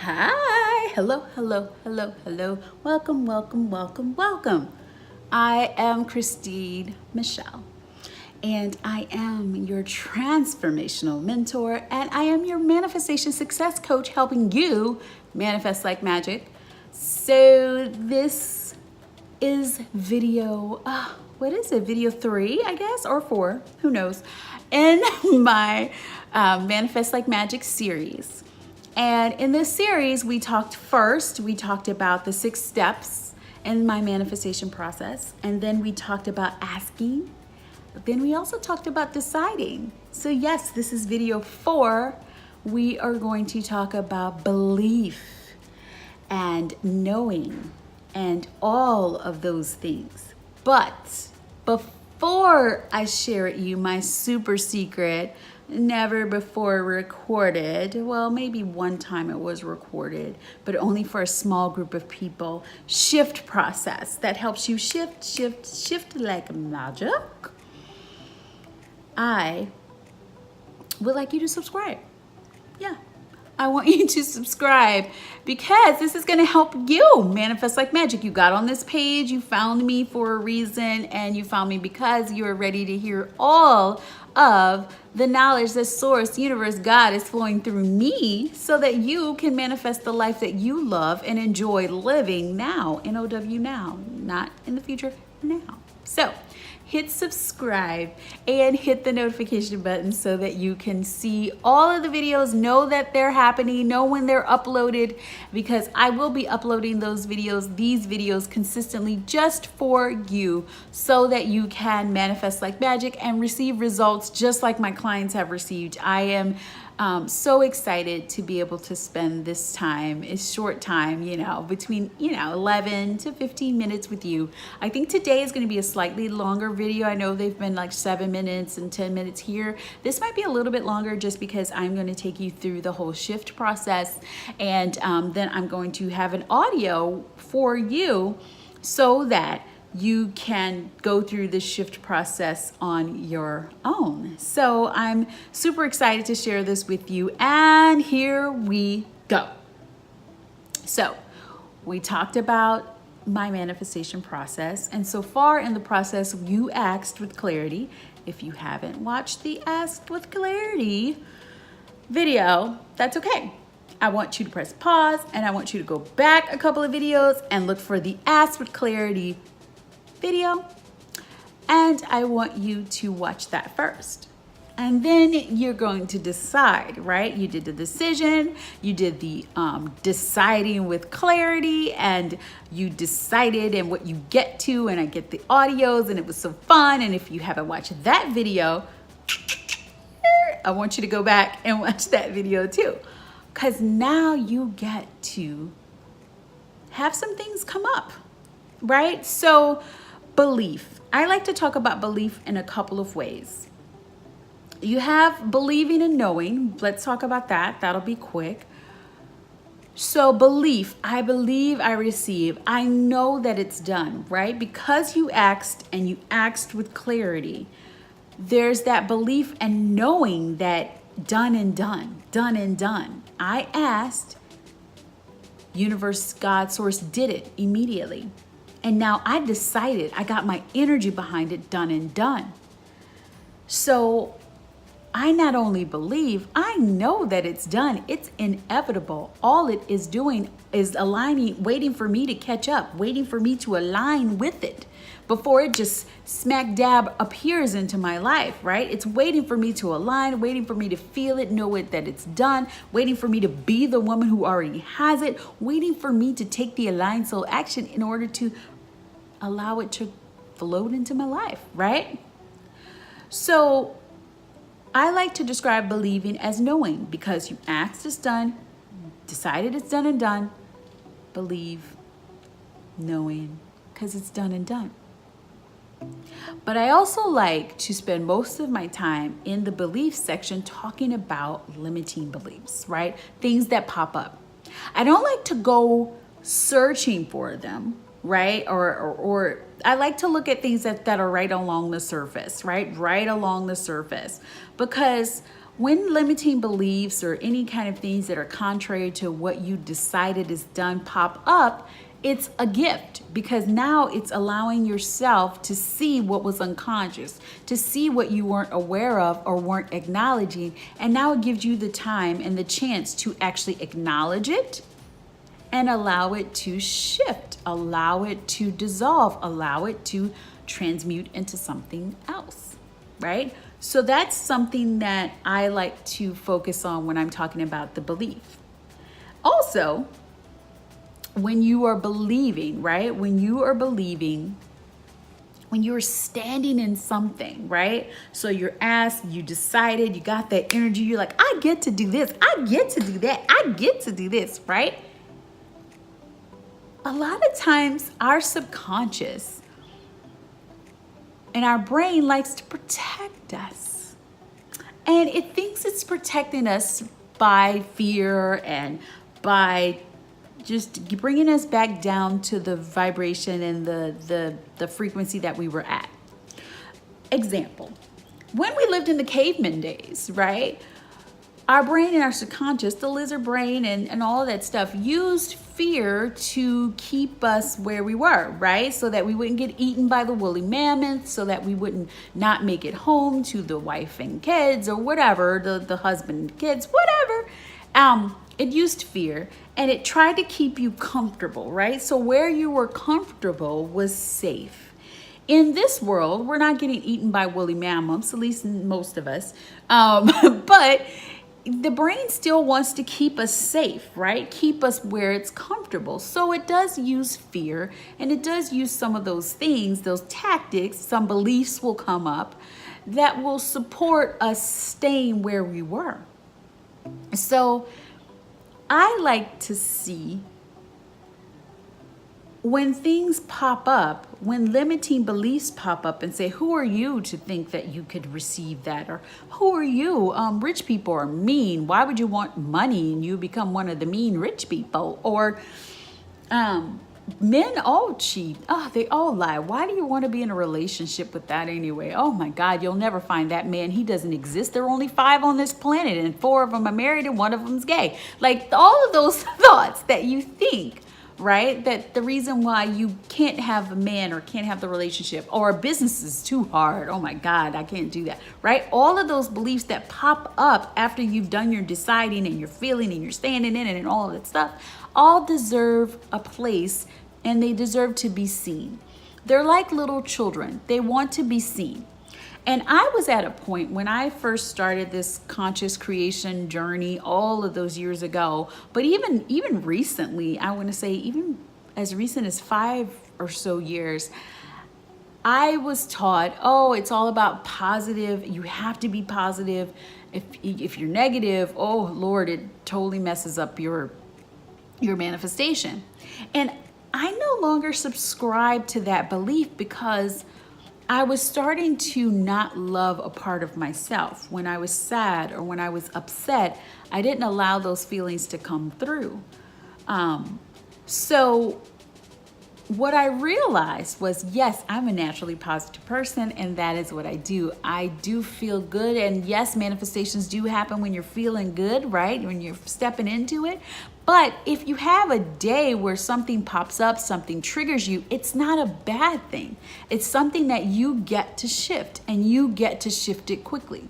Hi, hello, hello, hello, hello. Welcome, welcome, welcome, welcome. I am Christine Michelle, and I am your transformational mentor, and I am your manifestation success coach helping you manifest like magic. So, this is video, what is it? Video 3, I guess, or 4, who knows, in my Manifest Like Magic series. And in this series, we talked about the 6 steps in my manifestation process. And then we talked about asking. Then we also talked about deciding. So yes, this is video 4. We are going to talk about belief and knowing and all of those things. But before I share with you my super secret, never before recorded, well, maybe one time it was recorded, but only for a small group of people, shift process that helps you shift like magic, I would like you to subscribe. Yeah. I want you to subscribe because this is going to help you manifest like magic. You got on this page, you found me for a reason, and you found me because you are ready to hear all of the knowledge that Source, Universe, God is flowing through me so that you can manifest the life that you love and enjoy living now, N-O-W now, not in the future, now. So hit subscribe and hit the notification button so that you can see all of the videos, know that they're happening, know when they're uploaded, because I will be uploading these videos consistently just for you so that you can manifest like magic and receive results just like my clients have received. I am so excited to be able to spend this time, a short time, between 11 to 15 minutes with you. I think today is going to be a slightly longer video. I know they've been like 7 minutes and 10 minutes here. This might be a little bit longer just because I'm going to take you through the whole shift process, and then I'm going to have an audio for you so that you can go through the shift process on your own. So I'm super excited to share this with you, and here we go. So we talked about my manifestation process, and so far in the process, you asked with clarity. If you haven't watched the Asked with Clarity video, that's okay. I want you to press pause, and I want you to go back a couple of videos and look for the Asked with Clarity video, and I want you to watch that first. And then you're going to decide, right? You did the decision, you did the deciding with clarity, and you decided and what you get to, and I get the audios, and it was so fun. And if you haven't watched that video, I want you to go back and watch that video too, because now you get to have some things come up, right? So belief. I like to talk about belief in a couple of ways. You have believing and knowing. Let's talk about that. That'll be quick. So belief, I believe, I receive. I know that it's done, right? Because you asked, and you asked with clarity, there's that belief and knowing that done and done, done and done. I asked, Universe, God, Source did it immediately. And now I decided, I got my energy behind it, done and done. So I not only believe, I know that it's done. It's inevitable. All it is doing is aligning, waiting for me to catch up, waiting for me to align with it before it just smack dab appears into my life, right? It's waiting for me to align, waiting for me to feel it, know it, that it's done, waiting for me to be the woman who already has it, waiting for me to take the aligned soul action in order to allow it to float into my life, right? So I like to describe believing as knowing, because you asked, it's done, decided it's done and done, believe, knowing, because it's done and done. But I also like to spend most of my time in the belief section talking about limiting beliefs, right? Things that pop up. I don't like to go searching for them, right? Or I like to look at things that are right along the surface, right? Right along the surface. Because When limiting beliefs or any kind of things that are contrary to what you decided is done pop up, it's a gift, because now it's allowing yourself to see what was unconscious, to see what you weren't aware of or weren't acknowledging. And now it gives you the time and the chance to actually acknowledge it and allow it to shift, allow it to dissolve, allow it to transmute into something else, right? So that's something that I like to focus on when I'm talking about the belief. Also, when you are believing, right? When you are believing, when you're standing in something, right? So you're asked, you decided, you got that energy, you're like, I get to do this, I get to do that, I get to do this, right? A lot of times our subconscious and our brain likes to protect us. And it thinks it's protecting us by fear and by just bringing us back down to the vibration and the frequency that we were at. Example, when we lived in the caveman days, right? Our brain and our subconscious, the lizard brain and all of that stuff, used fear to keep us where we were, right? So that we wouldn't get eaten by the woolly mammoth, so that we wouldn't not make it home to the wife and kids or whatever, the husband and kids, whatever. It used fear, and it tried to keep you comfortable, right? So where you were comfortable was safe. In this world, we're not getting eaten by woolly mammoths, at least most of us, but the brain still wants to keep us safe, right? Keep us where it's comfortable. So it does use fear, and it does use some of those things, those tactics. Some beliefs will come up that will support us staying where we were. So I like to see when things pop up, when limiting beliefs pop up and say, who are you to think that you could receive that? Or who are you? Rich people are mean. Why would you want money and you become one of the mean rich people? Or men all cheat. Oh, they all lie. Why do you want to be in a relationship with that anyway? Oh my God, you'll never find that man. He doesn't exist. There are only 5 on this planet and 4 of them are married and 1 of them's gay. Like all of those thoughts that you think, right? That the reason why you can't have a man or can't have the relationship, or business is too hard. Oh my God, I can't do that, right? All of those beliefs that pop up after you've done your deciding and your feeling and you're standing in it and all of that stuff, all deserve a place and they deserve to be seen. They're like little children. They want to be seen. And I was at a point when I first started this conscious creation journey all of those years ago, but even recently, I want to say even as recent as 5 or so years, I was taught, oh, it's all about positive. You have to be positive. If you're negative, oh Lord, it totally messes up your manifestation. And I no longer subscribe to that belief because I was starting to not love a part of myself. When I was sad or when I was upset, I didn't allow those feelings to come through. So what I realized was, yes, I'm a naturally positive person, and that is what I do. I do feel good, and yes, manifestations do happen when you're feeling good, right? When you're stepping into it. But if you have a day where something pops up, something triggers you, it's not a bad thing. It's something that you get to shift, and you get to shift it quickly.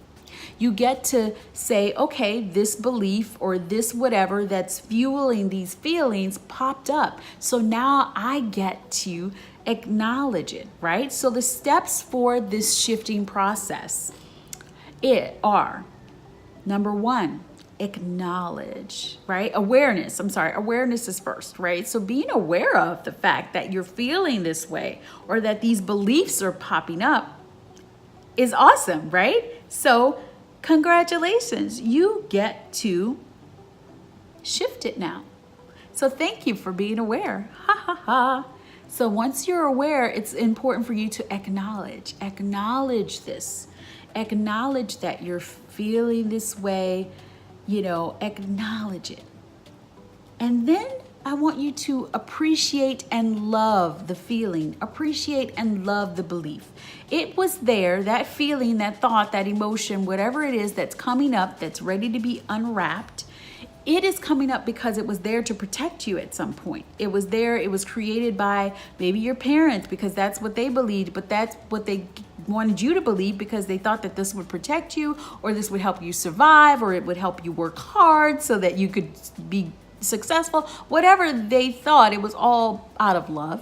You get to say, okay, this belief or this whatever that's fueling these feelings popped up. So now I get to acknowledge it, right? So the steps for this shifting process are, number 1, acknowledge, right? Awareness is first, right? So being aware of the fact that you're feeling this way or that these beliefs are popping up is awesome, right? So congratulations, you get to shift it now. So thank you for being aware. Ha ha ha. So once you're aware, it's important for you to acknowledge this. Acknowledge that you're feeling this way, acknowledge it. And then I want you to appreciate and love the feeling, appreciate and love the belief. It was there, that feeling, that thought, that emotion, whatever it is that's coming up, that's ready to be unwrapped. It is coming up because it was there to protect you at some point. It was there, it was created by maybe your parents because that's what they believed, but that's what they wanted you to believe because they thought that this would protect you, or this would help you survive, or it would help you work hard so that you could be successful. Whatever they thought, it was all out of love.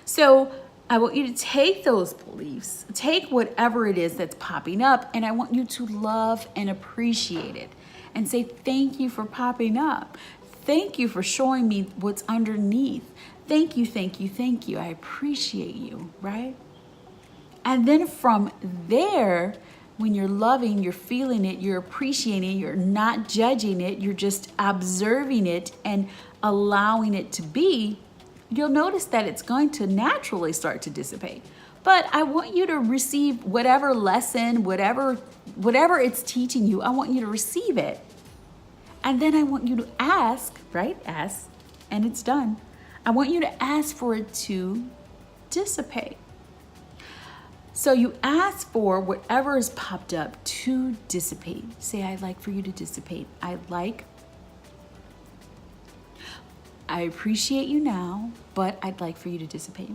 So I want you to take those beliefs, take whatever it is that's popping up, and I want you to love and appreciate it and say, thank you for popping up. Thank you for showing me what's underneath. Thank you, thank you, thank you. I appreciate you, right? And then from there, when you're loving, you're feeling it, you're appreciating it, you're not judging it, you're just observing it and allowing it to be, you'll notice that it's going to naturally start to dissipate. But I want you to receive whatever lesson, whatever it's teaching you, I want you to receive it. And then I want you to ask, right? Ask, and it's done. I want you to ask for it to dissipate. So you ask for whatever is popped up to dissipate. Say, I'd like for you to dissipate. I appreciate you now, but I'd like for you to dissipate.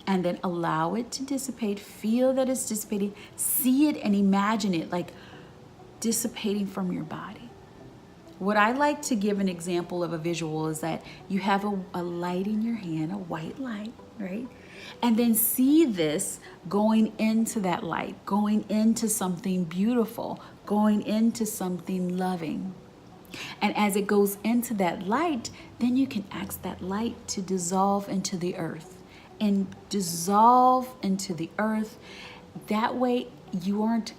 And then allow it to dissipate. Feel that it's dissipating. See it and imagine it like dissipating from your body. What I like to give an example of a visual is that you have a light in your hand, a white light, right? And then see this going into that light, going into something beautiful, going into something loving. And as it goes into that light, then you can ask that light to dissolve into the earth and dissolve into the earth. That way you aren't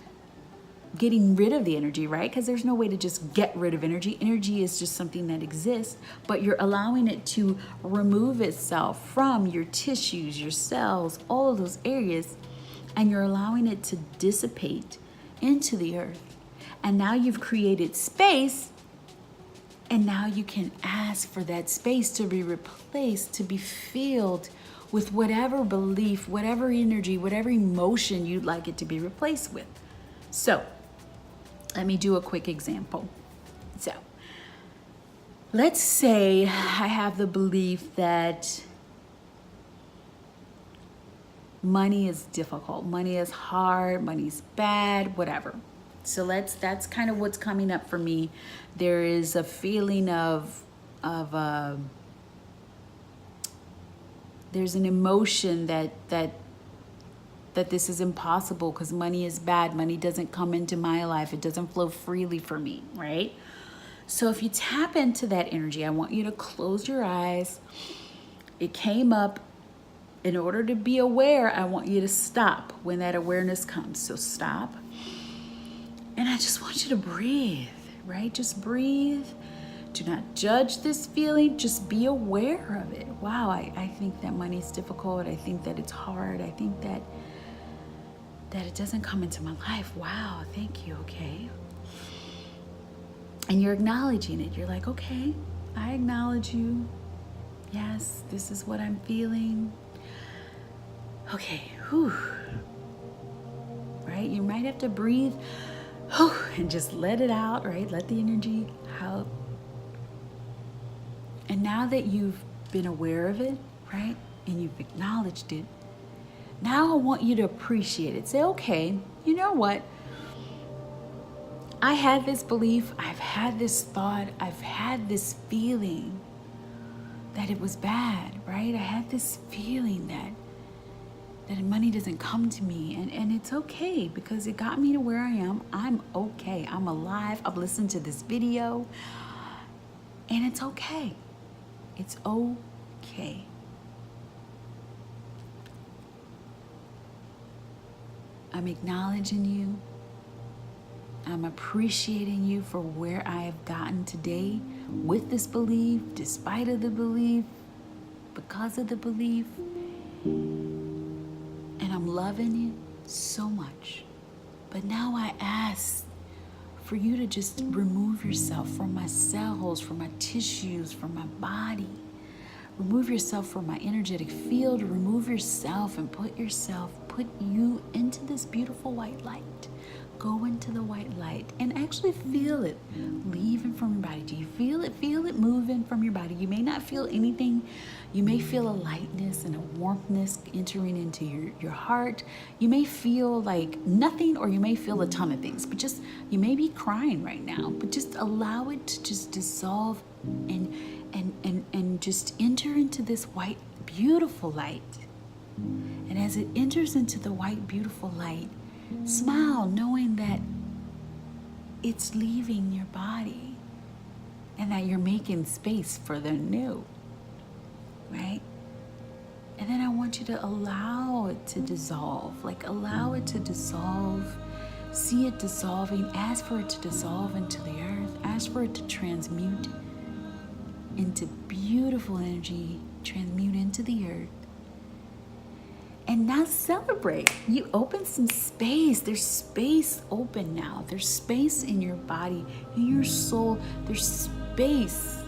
getting rid of the energy, right? Because there's no way to just get rid of energy. Energy is just something that exists, but you're allowing it to remove itself from your tissues, your cells, all of those areas, and you're allowing it to dissipate into the earth. And now you've created space, and now you can ask for that space to be replaced, to be filled with whatever belief, whatever energy, whatever emotion you'd like it to be replaced with. So, let me do a quick example. So, let's say I have the belief that money is difficult, money is hard, money's bad, whatever. So that's kind of what's coming up for me. There is a feeling there's an emotion that this is impossible because money is bad. Money doesn't come into my life. It doesn't flow freely for me, right? So if you tap into that energy, I want you to close your eyes. It came up. In order to be aware, I want you to stop when that awareness comes. So stop. And I just want you to breathe, right? Just breathe. Do not judge this feeling. Just be aware of it. Wow, I think that money's difficult. I think that it's hard. I think that it doesn't come into my life. Wow, thank you, okay. And you're acknowledging it. You're like, okay, I acknowledge you. Yes, this is what I'm feeling. Okay, whew. Right, you might have to breathe and just let it out, right? Let the energy out. And now that you've been aware of it, right, and you've acknowledged it, now I want you to appreciate it. Say, okay, you know what? I had this belief, I've had this thought, I've had this feeling that it was bad, right? I had this feeling that money doesn't come to me, and it's okay because it got me to where I am. I'm okay. I'm alive. I've listened to this video, and it's okay. It's okay. I'm acknowledging you. I'm appreciating you for where I have gotten today with this belief, despite of the belief, because of the belief. And I'm loving you so much. But now I ask for you to just remove yourself from my cells, from my tissues, from my body. Remove yourself from my energetic field. Remove yourself and put you into this beautiful white light. Go into the white light and actually feel it leaving from your body. Do you feel it? Feel it moving from your body. You may not feel anything. You may feel a lightness and a warmthness entering into your heart. You may feel like nothing, or you may feel a ton of things, but just, you may be crying right now, but just allow it to just dissolve and just enter into this white, beautiful light. And as it enters into the white, beautiful light, smile, knowing that it's leaving your body and that you're making space for the new, right? And then I want you to allow it to dissolve, allow it to dissolve. See it dissolving. Ask for it to dissolve into the earth. Ask for it to transmute into beautiful energy, transmute into the earth. And now celebrate. You open some space. There's space open now. There's space in your body, in your soul. There's space.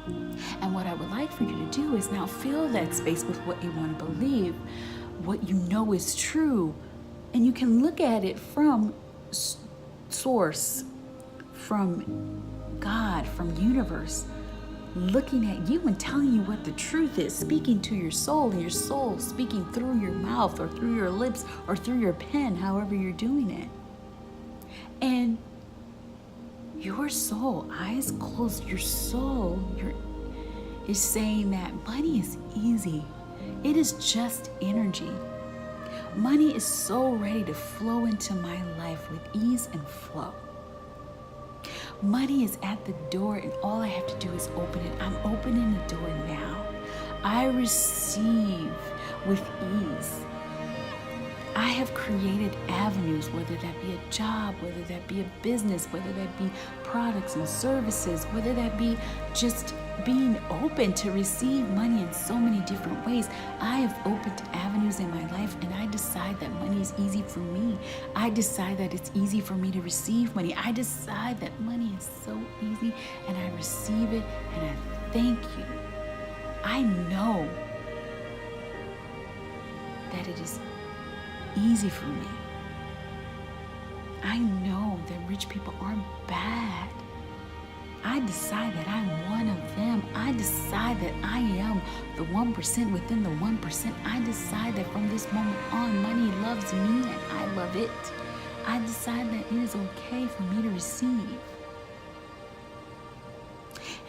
And what I would like for you to do is now fill that space with what you want to believe, what you know is true. And you can look at it from source, from God, from universe, looking at you and telling you what the truth is, speaking to your soul, and your soul speaking through your mouth or through your lips or through your pen, however you're doing it. And your soul, eyes closed, your soul is saying that money is easy. It is just energy. Money is so ready to flow into my life with ease and flow. Money is at the door, and all I have to do is open it. I'm opening the door now. I receive with ease. I have created avenues, whether that be a job, whether that be a business, whether that be products and services, whether that be just being open to receive money in so many different ways. I have opened avenues in my life, and I decide that money is easy for me. I decide that it's easy for me to receive money. I decide that money is so easy, and I receive it, and I thank you. I know that it is easy for me. I know that rich people aren't bad. I decide that I'm one of them. I decide that I am the 1% within the 1%. I decide that from this moment on, money loves me and I love it. I decide that it is okay for me to receive.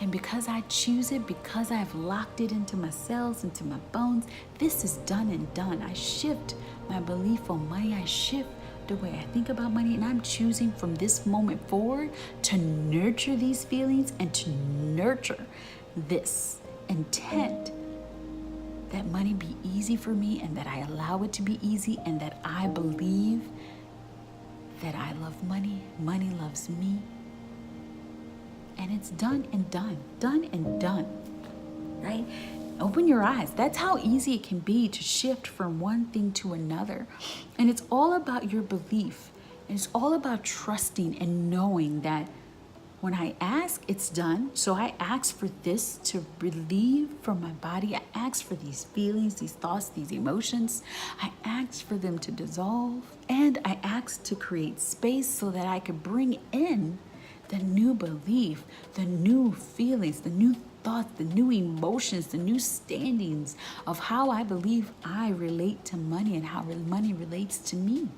And because I choose it, because I've locked it into my cells, into my bones, this is done and done. I shift my belief on money. I shift the way I think about money, and I'm choosing from this moment forward to nurture these feelings and to nurture this intent that money be easy for me, and that I allow it to be easy, and that I believe that I love money, money loves me. And it's done and done, done and done, right? Open your eyes. That's how easy it can be to shift from one thing to another. And it's all about your belief. And it's all about trusting and knowing that when I ask, it's done. So I ask for this to relieve from my body. I ask for these feelings, these thoughts, these emotions. I ask for them to dissolve. And I ask to create space so that I could bring in the new belief, the new feelings, the new thoughts, the new emotions, the new standings of how I believe I relate to money and how money relates to me.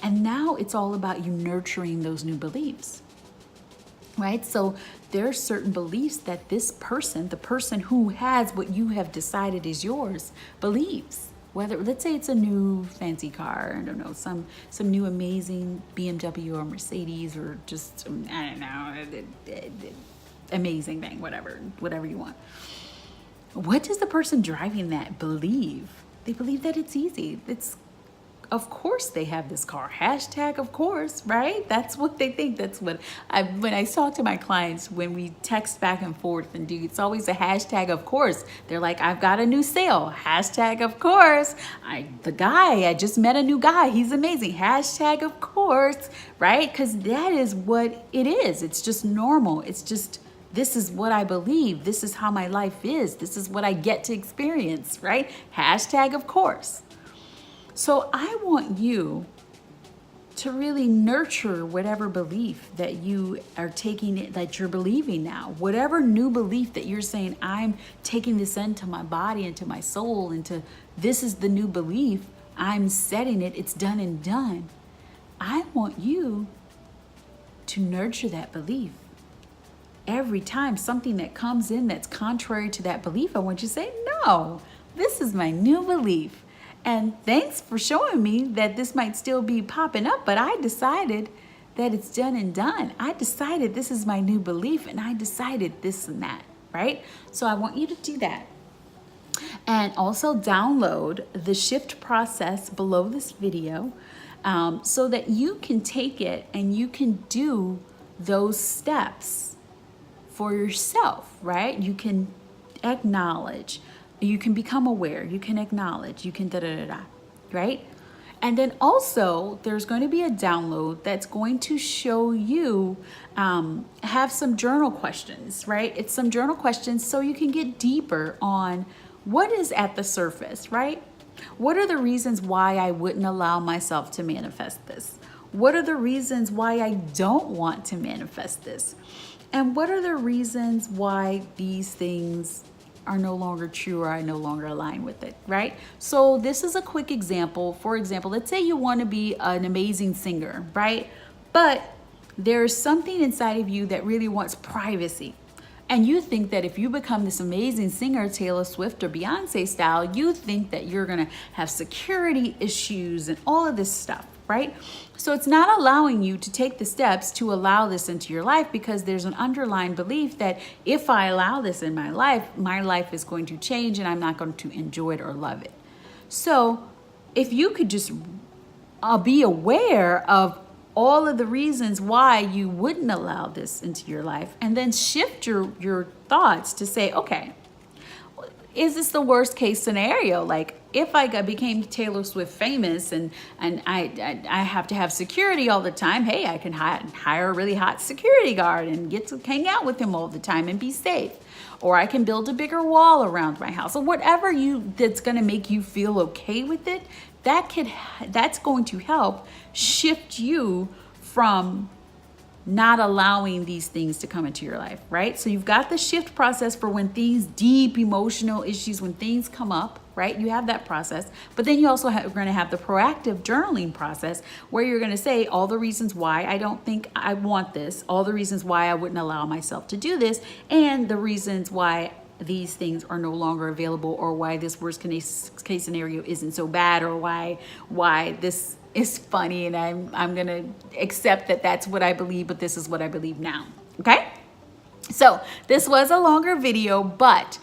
And now it's all about you nurturing those new beliefs, right? So there are certain beliefs that this person, the person who has what you have decided is yours, believes. Whether, let's say it's a new fancy car, I don't know, some new amazing BMW or Mercedes, or just, I don't know, amazing thing, whatever you want. What does the person driving that believe? They believe that it's easy. Of course they have this car. Hashtag of course, right? That's what they think. That's what when I talk to my clients, when we text back and forth and do, it's always a hashtag of course. They're like, I've got a new sale. Hashtag of course. I just met a new guy. He's amazing. Hashtag of course, right? Because that is what it is. It's just normal. It's just This is what I believe. This is how my life is. This is what I get to experience, right? Hashtag, of course. So I want you to really nurture whatever belief that you are taking, that you're believing now. Whatever new belief that you're saying, I'm taking this into my body, into my soul, into this is the new belief. I'm setting it. It's done and done. I want you to nurture that belief. Every time something that comes in that's contrary to that belief, I want you to say, no, this is my new belief. And thanks for showing me that this might still be popping up, but I decided that it's done and done. I decided this is my new belief, and I decided this and that, right? So I want you to do that. And also download the shift process below this video so that you can take it and you can do those steps for yourself, right? You can acknowledge, you can become aware, you can acknowledge, you can da-da-da-da, right? And then also there's going to be a download that's going to show you, have some journal questions, right? It's some journal questions so you can get deeper on what is at the surface, right? What are the reasons why I wouldn't allow myself to manifest this? What are the reasons why I don't want to manifest this? And what are the reasons why these things are no longer true or I no longer align with it, right? So this is a quick example. For example, let's say you want to be an amazing singer, right? But there's something inside of you that really wants privacy. And you think that if you become this amazing singer, Taylor Swift or Beyonce style, you think that you're going to have security issues and all of this stuff, right? So it's not allowing you to take the steps to allow this into your life because there's an underlying belief that if I allow this in my life is going to change and I'm not going to enjoy it or love it. So if you could just be aware of all of the reasons why you wouldn't allow this into your life and then shift your thoughts to say, okay, is this the worst case scenario? Like if I became Taylor Swift famous and I have to have security all the time, hey, I can hire a really hot security guard and get to hang out with him all the time and be safe. Or I can build a bigger wall around my house or whatever that's going to make you feel okay with it. That's going to help shift you from not allowing these things to come into your life, right? So you've got the shift process for when things, deep emotional issues, when things come up, right? You have that process, but then you also are going to have the proactive journaling process where you're going to say all the reasons why I don't think I want this, all the reasons why I wouldn't allow myself to do this, and the reasons why these things are no longer available or why this worst case scenario isn't so bad or why this is funny and I'm going to accept that that's what I believe, but this is what I believe now. Okay? So this was a longer video, but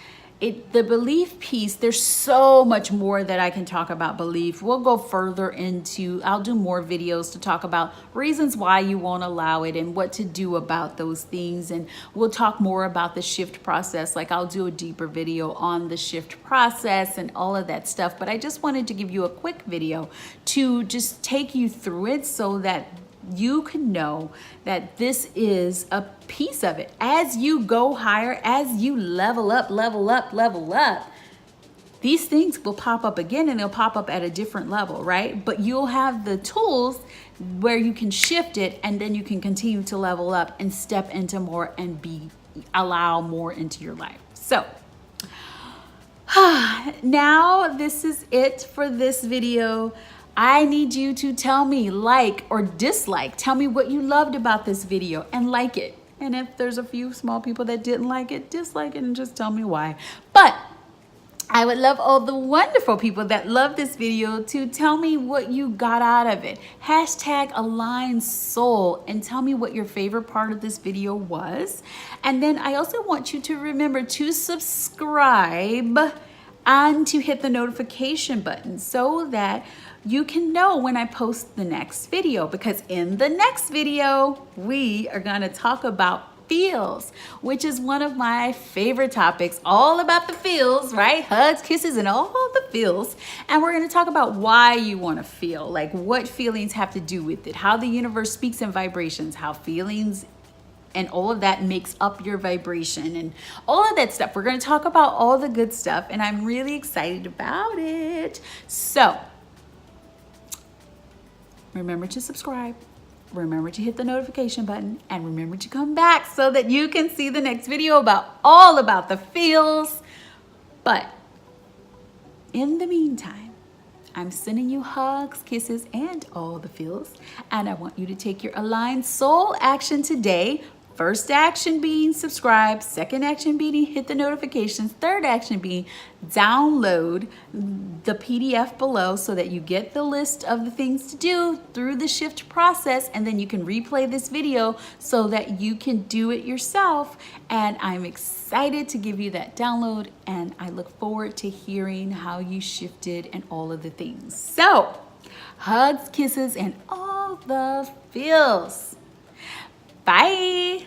the belief piece, there's so much more that I can talk about belief. We'll go further into, I'll do more videos to talk about reasons why you won't allow it and what to do about those things. And we'll talk more about the shift process. Like I'll do a deeper video on the shift process and all of that stuff. But I just wanted to give you a quick video to just take you through it so that you can know that this is a piece of it. As you go higher, as you level up, these things will pop up again and they'll pop up at a different level, right? But you'll have the tools where you can shift it and then you can continue to level up and step into more and allow more into your life. So now this is it for this video. I need you to tell me like or dislike. Tell me what you loved about this video and like it. And if there's a few small people that didn't like it, dislike it and just tell me why. But I would love all the wonderful people that love this video to tell me what you got out of it. Hashtag AlignedSoul and tell me what your favorite part of this video was. And then I also want you to remember to subscribe and to hit the notification button so that you can know when I post the next video, because in the next video, we are going to talk about feels, which is one of my favorite topics, all about the feels, right? Hugs, kisses, and all the feels. And we're going to talk about why you want to feel, like what feelings have to do with it, how the universe speaks in vibrations, how feelings and all of that makes up your vibration and all of that stuff. We're going to talk about all the good stuff, and I'm really excited about it. So remember to subscribe, remember to hit the notification button, and remember to come back so that you can see the next video about all about the feels. But in the meantime, I'm sending you hugs, kisses, and all the feels. And I want you to take your aligned soul action today. First action being subscribe, second action being hit the notifications, third action being download the PDF below so that you get the list of the things to do through the shift process, and then you can replay this video so that you can do it yourself. And I'm excited to give you that download, and I look forward to hearing how you shifted and all of the things. So hugs, kisses, and all the feels. Bye.